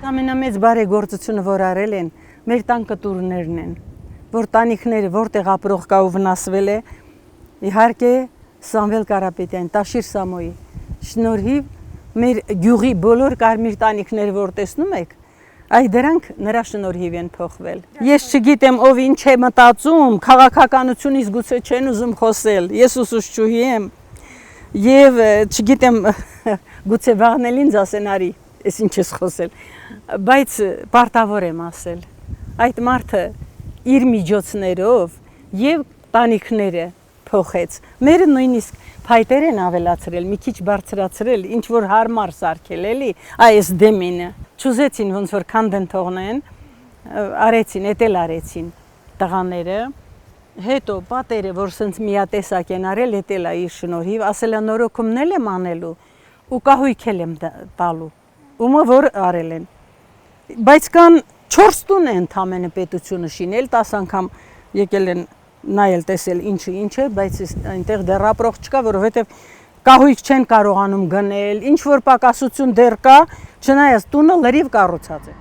Ամենամեծ բարեգործությունը, որ արել են, մեր տան կտուրներն են, որ տանիքները որտեղ ապրող կա ու վնասվել է, իհարկե Սամվել Կարապետյան, Տաշիր Սամոյի շնորհիվ մեր գյուղի բոլոր կարմիր տանիքները, որ տեսնում եք, այ դրանք նրա շնորհիվ են փոխվել։ Ես չգիտեմ ով ինչ է մտածում, քաղաքականությունից գուցե չեն ուզում խոսել, ես ուսուցչուհի եմ եւ չգիտեմ գուցե վաղն էլ ինձ ասեն արի, ես ինչ ես խոսել, բայց պարտավոր եմ ասել, այդ մարդը իր միջոցներով եւ տանիքները փոխեց։ Մերը նույնիսկ փայտեր են ավելացրել, մի քիչ բարձրացրել, ինչ որ հարմար սարքել էլի, այս դեմինը։ Չուզեցին ոնց որ քանդեն թողնեն, արեցին, էտել արեցին տղաները։ Հետո պատերը, որ սենց միատեսակ են արել, էտել է իր շնորհիվ, ասել է նորոգումնել եմ անելու ու կահույքել եմ տալու։ Ումը որ արել են։ Բայց կան 4 տուն է ընդամենը պետությունը շինել, 10 անգամ եկել են նայել տեսել ինչը ինչ է, բայց այնտեղ դեռ ապրող չկա, որովհետև կահույք չեն կարողանում գնել, ինչ որ պակասություն դեռ կա, չնայած տունը լրիվ կառուցած է։